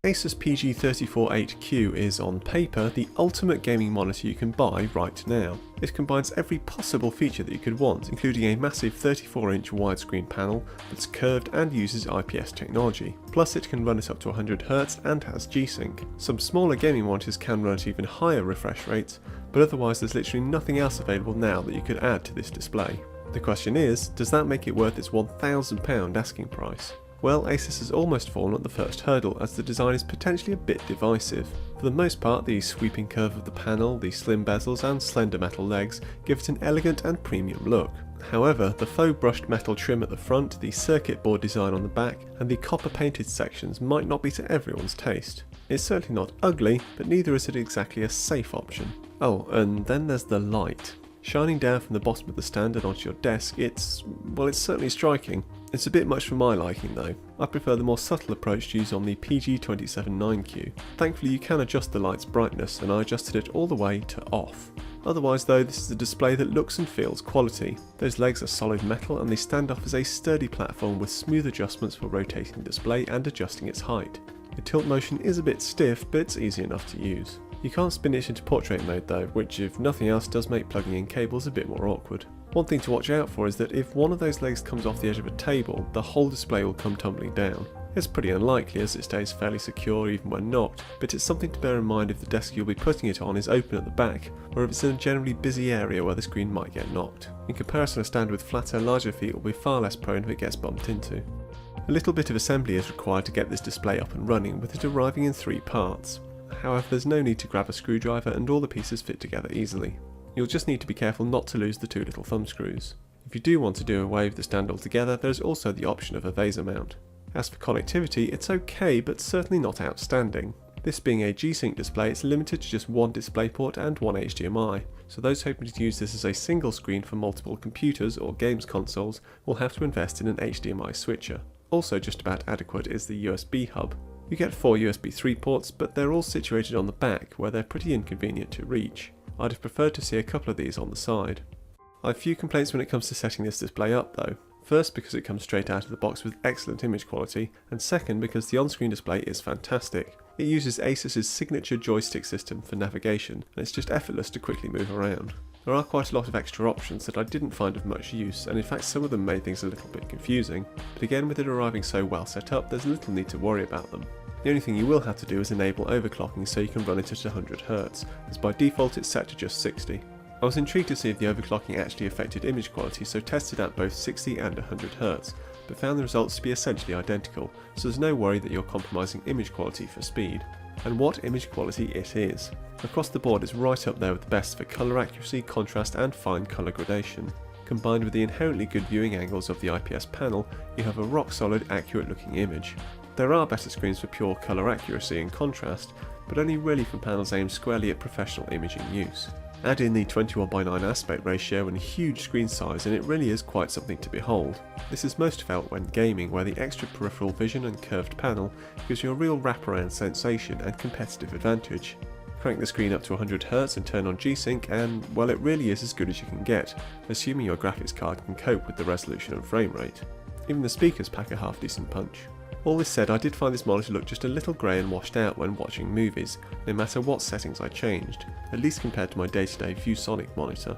Asus PG348Q is, on paper, the ultimate gaming monitor you can buy right now. It combines every possible feature that you could want, including a massive 34-inch widescreen panel that's curved and uses IPS technology. Plus it can run at up to 100Hz and has G-Sync. Some smaller gaming monitors can run at even higher refresh rates, but otherwise there's literally nothing else available now that you could add to this display. The question is, does that make it worth its £1,000 asking price? Well, Asus has almost fallen at the first hurdle, as the design is potentially a bit divisive. For the most part, the sweeping curve of the panel, the slim bezels and slender metal legs give it an elegant and premium look. However, the faux brushed metal trim at the front, the circuit board design on the back, and the copper painted sections might not be to everyone's taste. It's certainly not ugly, but neither is it exactly a safe option. Oh, and then there's the light. Shining down from the bottom of the stand and onto your desk, it's certainly striking. It's a bit much for my liking though. I prefer the more subtle approach used on the PG279Q. Thankfully you can adjust the light's brightness, and I adjusted it all the way to off. Otherwise though, this is a display that looks and feels quality. Those legs are solid metal and they stand off as a sturdy platform with smooth adjustments for rotating the display and adjusting its height. The tilt motion is a bit stiff, but it's easy enough to use. You can't spin it into portrait mode though, which if nothing else does make plugging in cables a bit more awkward. One thing to watch out for is that if one of those legs comes off the edge of a table, the whole display will come tumbling down. It's pretty unlikely as it stays fairly secure even when knocked, but it's something to bear in mind if the desk you'll be putting it on is open at the back, or if it's in a generally busy area where the screen might get knocked. In comparison, a stand with flatter, larger feet will be far less prone if it gets bumped into. A little bit of assembly is required to get this display up and running, with it arriving in 3 parts. However, there's no need to grab a screwdriver and all the pieces fit together easily. You'll just need to be careful not to lose the 2 little thumb screws. If you do want to do away with the stand altogether, there's also the option of a Vaser mount. As for connectivity, it's okay, but certainly not outstanding. This being a G-Sync display, it's limited to just 1 DisplayPort and 1 HDMI, so those hoping to use this as a single screen for multiple computers or games consoles will have to invest in an HDMI switcher. Also just about adequate is the USB hub. You get 4 USB 3 ports, but they're all situated on the back where they're pretty inconvenient to reach. I'd have preferred to see a couple of these on the side. I have few complaints when it comes to setting this display up though. First, because it comes straight out of the box with excellent image quality, and second because the on-screen display is fantastic. It uses Asus's signature joystick system for navigation, and it's just effortless to quickly move around. There are quite a lot of extra options that I didn't find of much use, and in fact some of them made things a little bit confusing, but again, with it arriving so well set up, there's little need to worry about them. The only thing you will have to do is enable overclocking so you can run it at 100Hz, as by default it's set to just 60. I was intrigued to see if the overclocking actually affected image quality, so tested out both 60 and 100Hz, but found the results to be essentially identical, so there's no worry that you're compromising image quality for speed. And what image quality it is! Across the board it's right up there with the best for colour accuracy, contrast and fine colour gradation. Combined with the inherently good viewing angles of the IPS panel, you have a rock solid, accurate looking image. There are better screens for pure colour accuracy and contrast, but only really from panels aimed squarely at professional imaging use. Add in the 21:9 aspect ratio and huge screen size and it really is quite something to behold. This is most felt when gaming, where the extra peripheral vision and curved panel gives you a real wraparound sensation and competitive advantage. Crank the screen up to 100Hz and turn on G-Sync and, well, it really is as good as you can get, assuming your graphics card can cope with the resolution and frame rate. Even the speakers pack a half decent punch. All this said, I did find this monitor look just a little grey and washed out when watching movies, no matter what settings I changed, at least compared to my day-to-day ViewSonic monitor.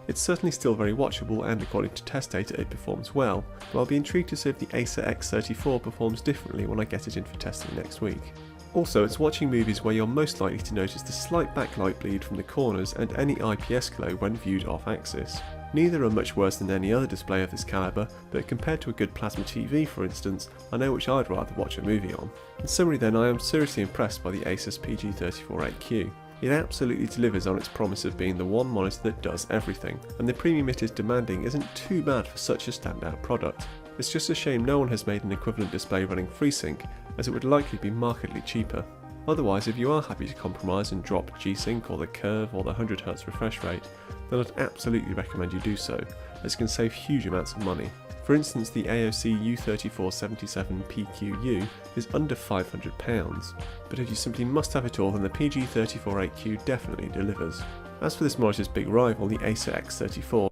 It's certainly still very watchable and according to test data it performs well, but I'll be intrigued to see if the Acer X34 performs differently when I get it in for testing next week. Also, it's watching movies where you're most likely to notice the slight backlight bleed from the corners and any IPS glow when viewed off-axis. Neither are much worse than any other display of this calibre, but compared to a good plasma TV for instance, I know which I'd rather watch a movie on. In summary then, I am seriously impressed by the Asus PG348Q. It absolutely delivers on its promise of being the one monitor that does everything, and the premium it is demanding isn't too bad for such a standout product. It's just a shame no one has made an equivalent display running FreeSync, as it would likely be markedly cheaper. Otherwise, if you are happy to compromise and drop G-Sync or the curve or the 100Hz refresh rate, then I'd absolutely recommend you do so, as it can save huge amounts of money. For instance, the AOC U3477PQU is under £500, but if you simply must have it all, then the PG348Q definitely delivers. As for this monitor's big rival, the Acer X34,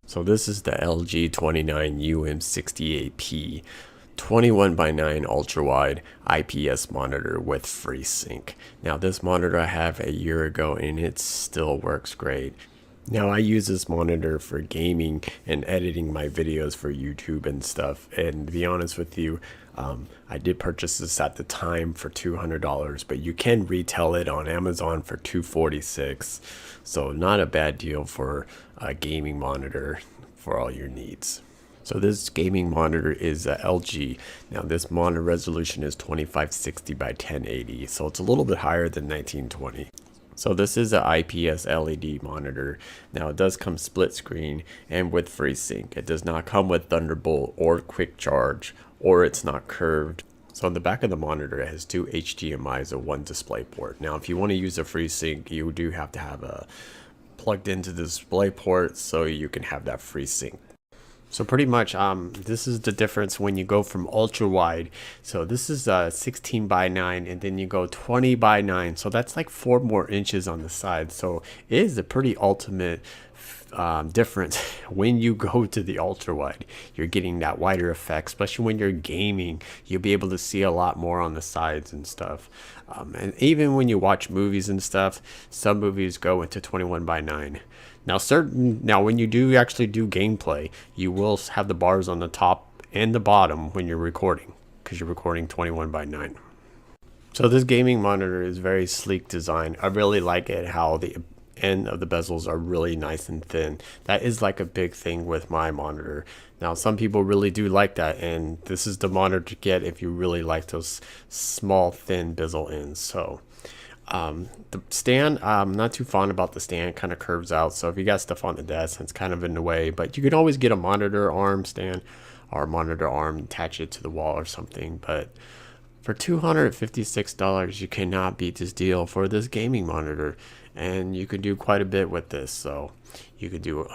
So this is the LG 29 UM68P 21:9 ultra-wide IPS monitor with FreeSync. Now this monitor I have a year ago and it still works great. Now I use this monitor for gaming and editing my videos for YouTube and stuff, and to be honest with you, I did purchase this at the time for $200, but you can retail it on Amazon for $246, so not a bad deal for a gaming monitor for all your needs. So this gaming monitor is LG. Now this monitor resolution is 2560 by 1080, so it's a little bit higher than 1920. So this is an IPS LED monitor. Now it does come split screen and with FreeSync. It does not come with Thunderbolt or quick charge, or it's not curved. So on the back of the monitor it has two HDMIs and one display port. Now if you want to use a FreeSync, you do have to have a plugged into the display port so you can have that FreeSync. So pretty much this is the difference when you go from ultra wide. So this is 16:9 and then you go 20:9, so that's like 4 more inches on the side. So it is a pretty ultimate difference when you go to the ultra wide. You're getting that wider effect, especially when you're gaming. You'll be able to see a lot more on the sides and stuff. And even when you watch movies and stuff, some movies go into 21:9. Now when you do actually do gameplay, you will have the bars on the top and the bottom when you're recording, because you're recording 21:9. So this gaming monitor is very sleek design. I really like it how the end of the bezels are really nice and thin. That is like a big thing with my monitor. Now some people really do like that, and this is the monitor to get if you really like those small thin bezel ends. So the stand, I'm not too fond about the stand. It kind of curves out, so if you got stuff on the desk, it's kind of in the way. But you can always get a monitor arm stand or a monitor arm, attach it to the wall or something. But for $256, you cannot beat this deal for this gaming monitor, and you can do quite a bit with this. So you could do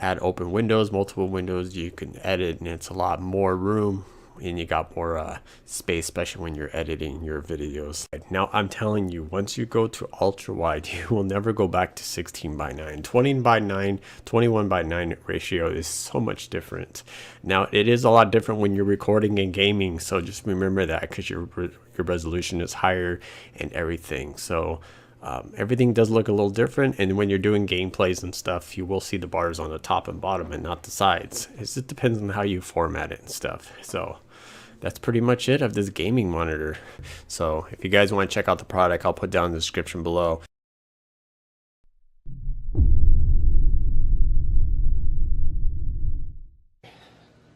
add open windows, multiple windows. You can edit, and it's a lot more room, and you got more space, especially when you're editing your videos. Now I'm telling you, once you go to ultra wide, you will never go back to 16:9. 20:9, 21:9 ratio is so much different. Now it is a lot different when you're recording and gaming, so just remember that, because your resolution is higher and everything. So everything does look a little different, and when you're doing gameplays and stuff, you will see the bars on the top and bottom and not the sides. It just depends on how you format it and stuff. So that's pretty much it of this gaming monitor. So if you guys want to check out the product, I'll put down in the description below.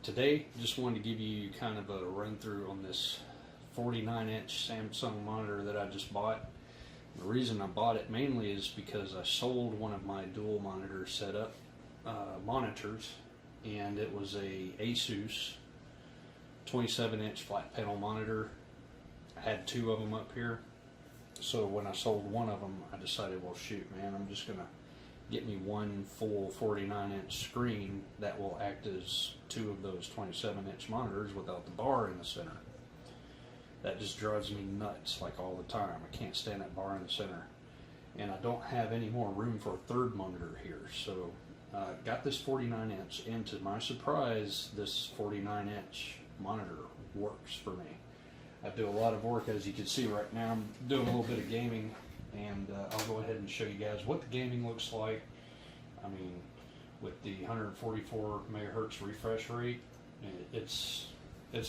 Today, just wanted to give you kind of a run through on this 49-inch Samsung monitor that I just bought. The reason I bought it mainly is because I sold one of my dual monitor setup monitors, and it was a Asus 27-inch flat panel monitor. I had 2 of them up here, so when I sold one of them, I decided, well shoot man, I'm just gonna get me one full 49-inch screen that will act as 2 of those 27-inch monitors without the bar in the center. That just drives me nuts, like all the time. I can't stand that bar in the center. and I don't have any more room for a third monitor here. So got this 49 inch, and to my surprise, this 49 inch monitor works for me. I do a lot of work, as you can see right now. I'm doing a little bit of gaming, and I'll go ahead and show you guys what the gaming looks like. I mean, with the 144 megahertz refresh rate, it's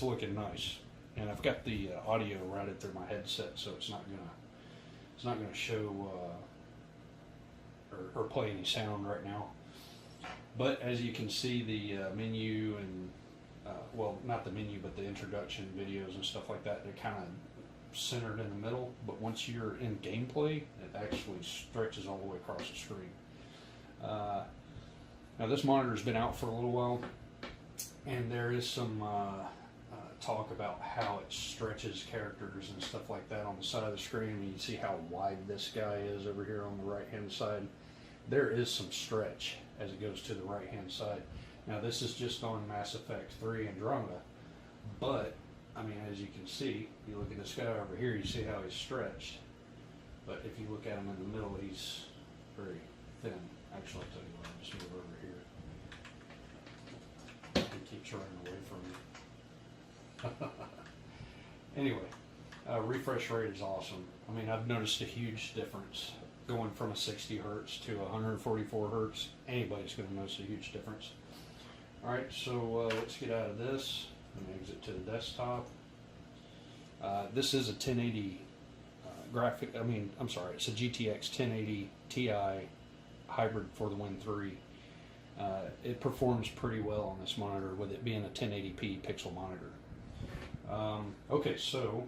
looking nice. And I've got the audio routed through my headset, so it's not gonna show or play any sound right now. But as you can see, the menu and well, not the menu, but the introduction videos and stuff like that, they're kind of centered in the middle. But once you're in gameplay, it actually stretches all the way across the screen. Now this monitor's been out for a little while, and there is some talk about how it stretches characters and stuff like that on the side of the screen. You see how wide this guy is over here on the right hand side. There is some stretch as it goes to the right hand side. Now this is just on Mass Effect 3 Andromeda, but I mean, as you can see, you look at this guy over here, you see how he's stretched. But if you look at him in the middle, he's very thin. Actually, I'll tell you what, I'll just move over here. He keeps running away from me. Anyway, refresh rate is awesome. I mean, I've noticed a huge difference going from a 60 hertz to 144 hertz. Anybody's going to notice a huge difference. All right, so let's get out of this and exit to the desktop. This is a 1080 graphic. I mean, I'm sorry, it's a GTX 1080 Ti hybrid for the Win 3. It performs pretty well on this monitor, with it being a 1080p pixel monitor. Okay, so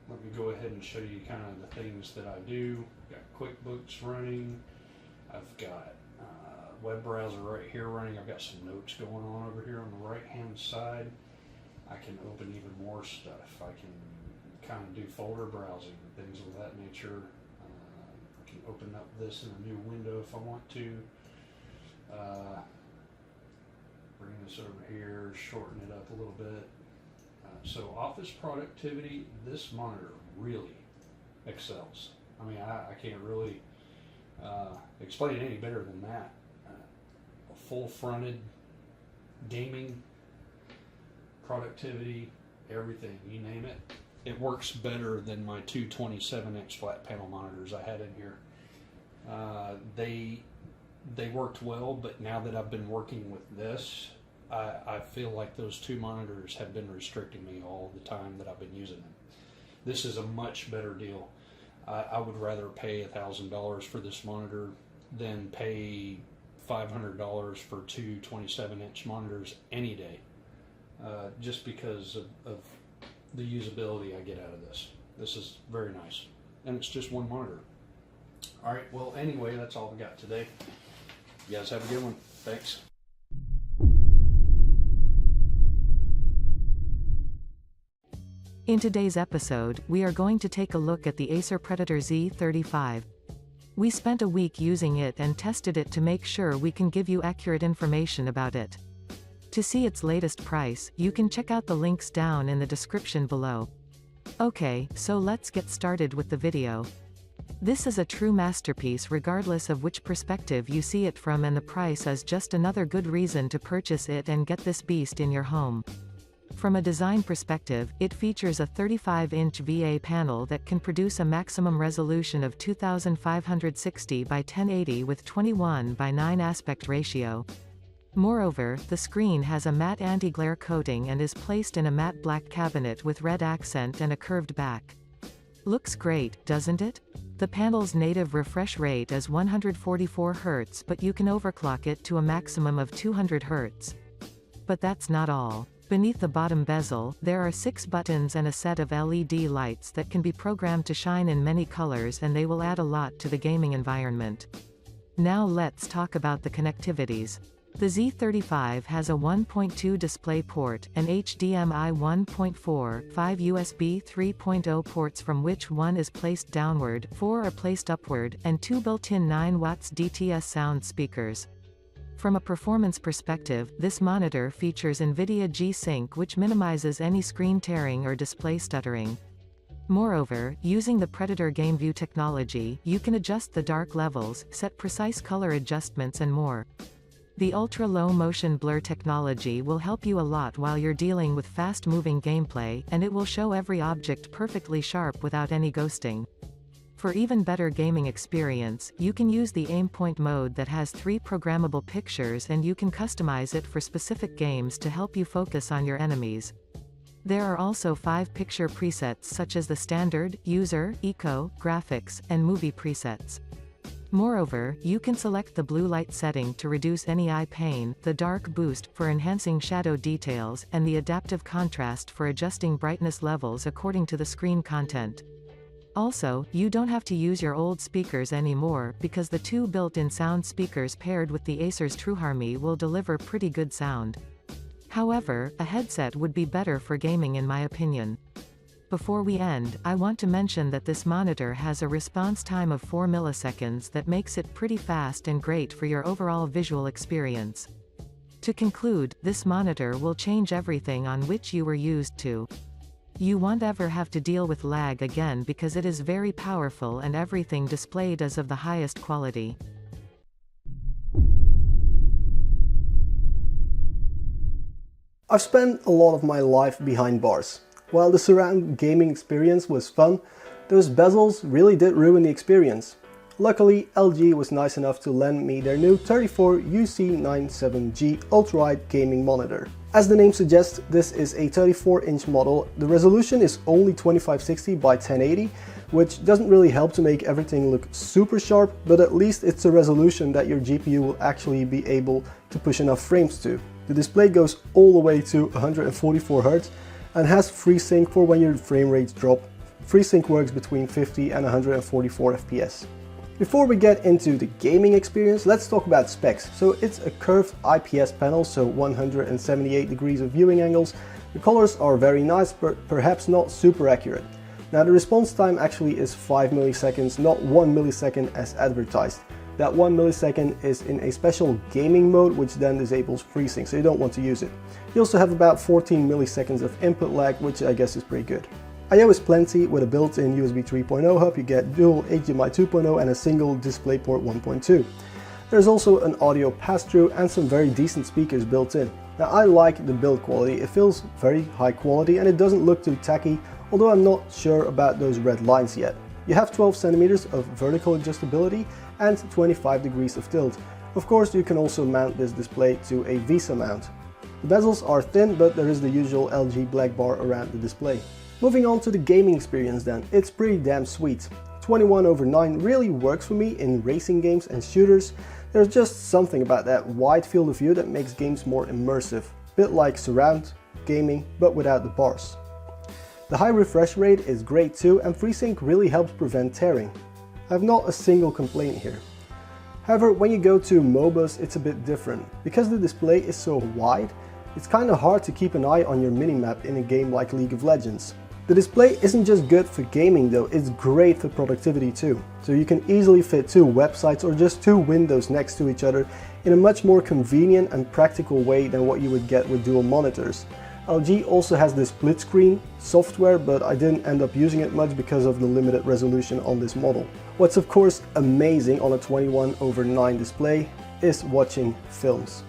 let me go ahead and show you kind of the things that I do. Got QuickBooks running. I've got web browser right here running. I've got some notes going on over here on the right hand side. I can open even more stuff. I can kind of do folder browsing and things of that nature. I can open up this in a new window if I want to. Bring this over here, shorten it up a little bit. So office productivity, this monitor really excels. I mean, I can't really explain it any better than that. Full fronted gaming, productivity, everything, you name it. It works better than my two 27-inch flat panel monitors I had in here. They worked well, but now that I've been working with this, I feel like those two monitors have been restricting me all the time that I've been using them. This is a much better deal. I would rather pay $1,000 for this monitor than pay $500 for two 27-inch monitors any day, just because of the usability I get out of this. This is very nice, and it's just one monitor. All right, well, anyway, that's all we got today. You guys have a good one. Thanks. In today's episode, we are going to take a look at the Acer Predator Z35. We spent a week using it and tested it to make sure we can give you accurate information about it. To see its latest price, you can check out the links down in the description below. Okay, so let's get started with the video. This is a true masterpiece regardless of which perspective you see it from, and the price is just another good reason to purchase it and get this beast in your home. From a design perspective, it features a 35-inch VA panel that can produce a maximum resolution of 2560 by 1080 with 21 by 9 aspect ratio. Moreover, the screen has a matte anti-glare coating and is placed in a matte black cabinet with red accent and a curved back. Looks great, doesn't it? The panel's native refresh rate is 144 Hz, but you can overclock it to a maximum of 200 Hz. But that's not all. Beneath the bottom bezel, there are 6 buttons and a set of LED lights that can be programmed to shine in many colors, and they will add a lot to the gaming environment. Now let's talk about the connectivities. The Z35 has a 1.2 display port, an HDMI 1.4, 5 USB 3.0 ports from which one is placed downward, 4 are placed upward, and 2 built-in 9 watts DTS sound speakers. From a performance perspective, this monitor features NVIDIA G-Sync, which minimizes any screen tearing or display stuttering. Moreover, using the Predator Game View technology, you can adjust the dark levels, set precise color adjustments and more. The ultra-low motion blur technology will help you a lot while you're dealing with fast-moving gameplay, and it will show every object perfectly sharp without any ghosting. For even better gaming experience, you can use the aim point mode that has 3 programmable pictures, and you can customize it for specific games to help you focus on your enemies. There are also 5 picture presets such as the standard, user, eco, graphics, and movie presets. Moreover, you can select the blue light setting to reduce any eye pain, the dark boost for enhancing shadow details, and the adaptive contrast for adjusting brightness levels according to the screen content. Also, you don't have to use your old speakers anymore, because the 2 built-in sound speakers paired with the Acer's TrueHarmony will deliver pretty good sound. However, a headset would be better for gaming in my opinion. Before we end, I want to mention that this monitor has a response time of 4 milliseconds that makes it pretty fast and great for your overall visual experience. To conclude, this monitor will change everything on which you were used to. You won't ever have to deal with lag again because it is very powerful and everything displayed is of the highest quality. I've spent a lot of my life behind bars. While the surround gaming experience was fun, those bezels really did ruin the experience. Luckily, LG was nice enough to lend me their new 34UC97G Ultrawide gaming monitor. As the name suggests, this is a 34-inch model. The resolution is only 2560 by 1080, which doesn't really help to make everything look super sharp, but at least it's a resolution that your GPU will actually be able to push enough frames to. The display goes all the way to 144 Hz and has FreeSync for when your frame rates drop. FreeSync works between 50 and 144 FPS. Before we get into the gaming experience, let's talk about specs. So it's a curved IPS panel, so 178 degrees of viewing angles. The colors are very nice, but perhaps not super accurate. Now the response time actually is 5 milliseconds, not 1 millisecond as advertised. That 1 millisecond is in a special gaming mode, which then disables FreeSync, so you don't want to use it. You also have about 14 milliseconds of input lag, which I guess is pretty good. I/O is plenty. With a built-in USB 3.0 hub, you get dual HDMI 2.0 and a single DisplayPort 1.2. There's also an audio pass-through and some very decent speakers built in. Now I like the build quality. It feels very high quality and it doesn't look too tacky, although I'm not sure about those red lines yet. You have 12 centimeters of vertical adjustability and 25 degrees of tilt. Of course, you can also mount this display to a VESA mount. The bezels are thin, but there is the usual LG black bar around the display. Moving on to the gaming experience then, it's pretty damn sweet. 21/9 really works for me in racing games and shooters. There's just something about that wide field of view that makes games more immersive. A bit like surround gaming, but without the bars. The high refresh rate is great too, and FreeSync really helps prevent tearing. I have not a single complaint here. However, when you go to MOBAs, it's a bit different. Because the display is so wide, it's kinda hard to keep an eye on your minimap in a game like League of Legends. The display isn't just good for gaming though, it's great for productivity too. So you can easily fit 2 websites or just 2 windows next to each other in a much more convenient and practical way than what you would get with dual monitors. LG also has this split screen software, but I didn't end up using it much because of the limited resolution on this model. What's of course amazing on a 21/9 display is watching films.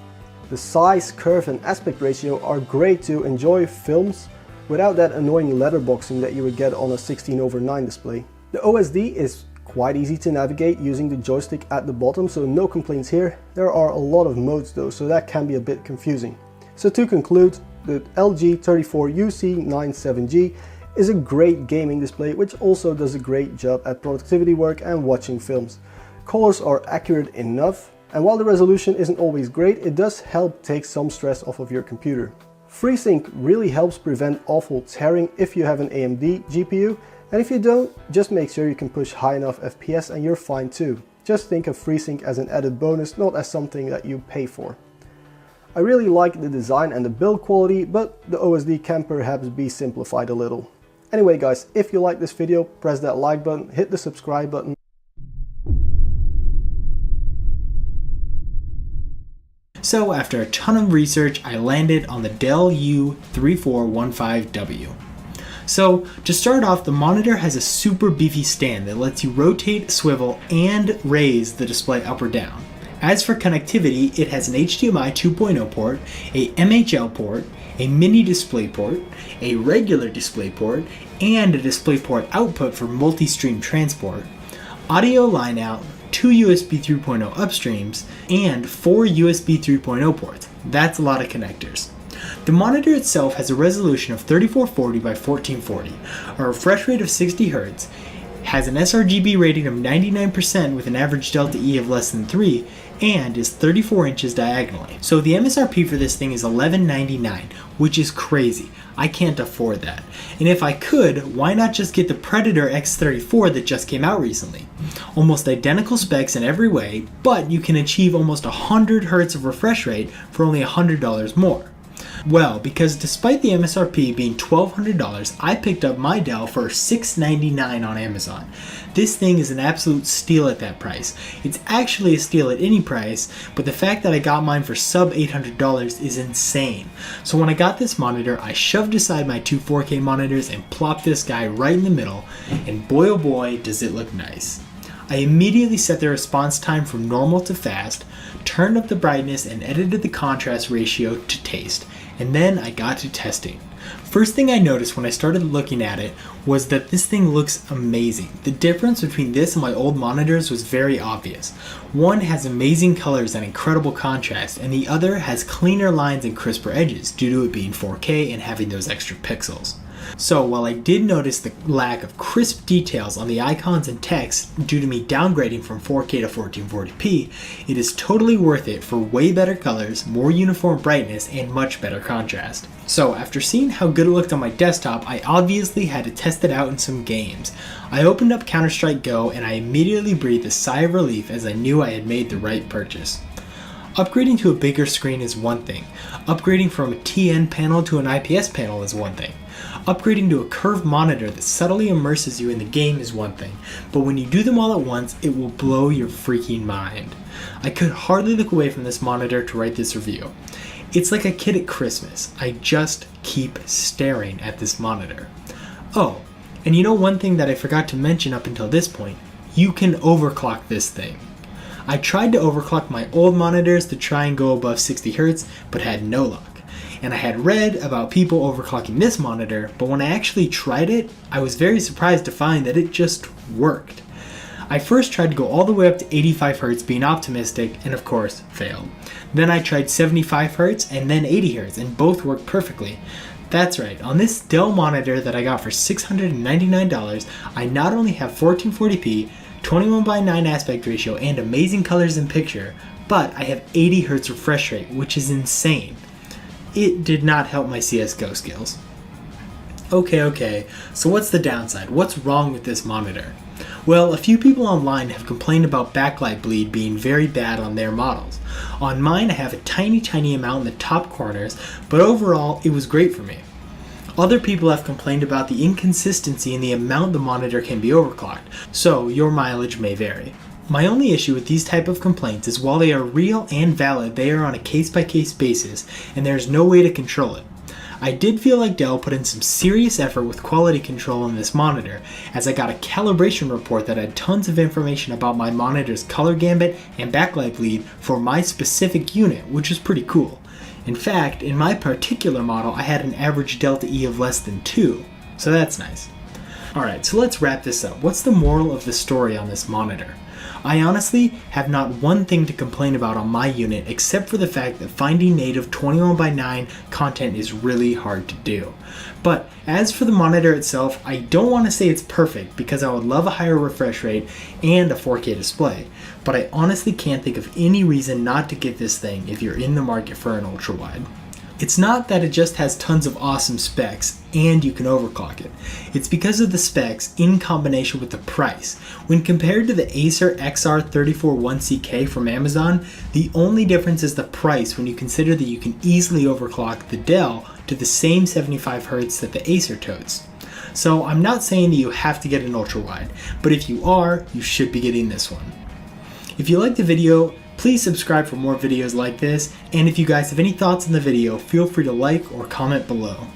The size, curve and aspect ratio are great to enjoy films without that annoying letterboxing that you would get on a 16/9 display. The OSD is quite easy to navigate using the joystick at the bottom, so no complaints here. There are a lot of modes though, so that can be a bit confusing. So to conclude, the LG 34UC97G is a great gaming display which also does a great job at productivity work and watching films. Colors are accurate enough, and while the resolution isn't always great, it does help take some stress off of your computer. FreeSync really helps prevent awful tearing if you have an AMD GPU, and if you don't, just make sure you can push high enough FPS and you're fine too. Just think of FreeSync as an added bonus, not as something that you pay for. I really like the design and the build quality, but the OSD can perhaps be simplified a little. Anyway guys, if you like this video, press that like button, hit the subscribe button. So after a ton of research, I landed on the Dell U3415W. So to start off, the monitor has a super beefy stand that lets you rotate, swivel, and raise the display up or down. As for connectivity, it has an HDMI 2.0 port, a MHL port, a mini DisplayPort, a regular DisplayPort, and a DisplayPort output for multi-stream transport, audio line out, 2 USB 3.0 upstreams, and 4 USB 3.0 ports. That's a lot of connectors. The monitor itself has a resolution of 3440 by 1440, a refresh rate of 60 Hz, has an sRGB rating of 99% with an average delta E of less than 3, and is 34 inches diagonally. So the MSRP for this thing is $11.99, which is crazy. I can't afford that. And if I could, why not just get the Predator X34 that just came out recently? Almost identical specs in every way, but you can achieve almost 100 Hz of refresh rate for only $100 more. Well, because despite the MSRP being $1,200, I picked up my Dell for $699 on Amazon. This thing is an absolute steal at that price. It's actually a steal at any price, but the fact that I got mine for sub $800 is insane. So when I got this monitor, I shoved aside my two 4K monitors and plopped this guy right in the middle, and boy oh boy does it look nice. I immediately set the response time from normal to fast, turned up the brightness, and edited the contrast ratio to taste. And then I got to testing. First thing I noticed when I started looking at it was that this thing looks amazing. The difference between this and my old monitors was very obvious. One has amazing colors and incredible contrast, and the other has cleaner lines and crisper edges due to it being 4K and having those extra pixels. So while I did notice the lack of crisp details on the icons and text due to me downgrading from 4K to 1440p, it is totally worth it for way better colors, more uniform brightness, and much better contrast. So after seeing how good it looked on my desktop, I obviously had to test it out in some games. I opened up Counter-Strike Go and I immediately breathed a sigh of relief as I knew I had made the right purchase. Upgrading to a bigger screen is one thing. Upgrading from a TN panel to an IPS panel is one thing. Upgrading to a curved monitor that subtly immerses you in the game is one thing, but when you do them all at once, it will blow your freaking mind. I could hardly look away from this monitor to write this review. It's like a kid at Christmas. I just keep staring at this monitor. Oh, and you know one thing that I forgot to mention up until this point? You can overclock this thing. I tried to overclock my old monitors to try and go above 60 Hz, but had no luck. And I had read about people overclocking this monitor, but when I actually tried it, I was very surprised to find that it just worked. I first tried to go all the way up to 85 Hz being optimistic, and of course, failed. Then I tried 75 Hz and then 80 Hz, and both worked perfectly. That's right, on this Dell monitor that I got for $699, I not only have 1440p, 21:9 aspect ratio, and amazing colors in picture, but I have 80 Hz refresh rate, which is insane. It did not help my CSGO skills. Okay, so what's the downside? What's wrong with this monitor? Well, a few people online have complained about backlight bleed being very bad on their models. On mine, I have a tiny amount in the top corners, but overall, it was great for me. Other people have complained about the inconsistency in the amount the monitor can be overclocked, so your mileage may vary. My only issue with these type of complaints is while they are real and valid, they are on a case-by-case basis, and there is no way to control it. I did feel like Dell put in some serious effort with quality control on this monitor, as I got a calibration report that had tons of information about my monitor's color gambit and backlight bleed for my specific unit, which is pretty cool. In fact, in my particular model, I had an average delta E of less than 2, so that's nice. Alright, so let's wrap this up. What's the moral of the story on this monitor? I honestly have not one thing to complain about on my unit except for the fact that finding native 21:9 content is really hard to do. But as for the monitor itself, I don't want to say it's perfect because I would love a higher refresh rate and a 4K display, but I honestly can't think of any reason not to get this thing if you're in the market for an ultrawide. It's not that it just has tons of awesome specs and you can overclock it. It's because of the specs in combination with the price. When compared to the Acer XR341CK from Amazon, the only difference is the price when you consider that you can easily overclock the Dell to the same 75 Hz that the Acer totes. So I'm not saying that you have to get an ultrawide, but if you are, you should be getting this one. If you liked the video, please subscribe for more videos like this, and if you guys have any thoughts on the video, feel free to like or comment below.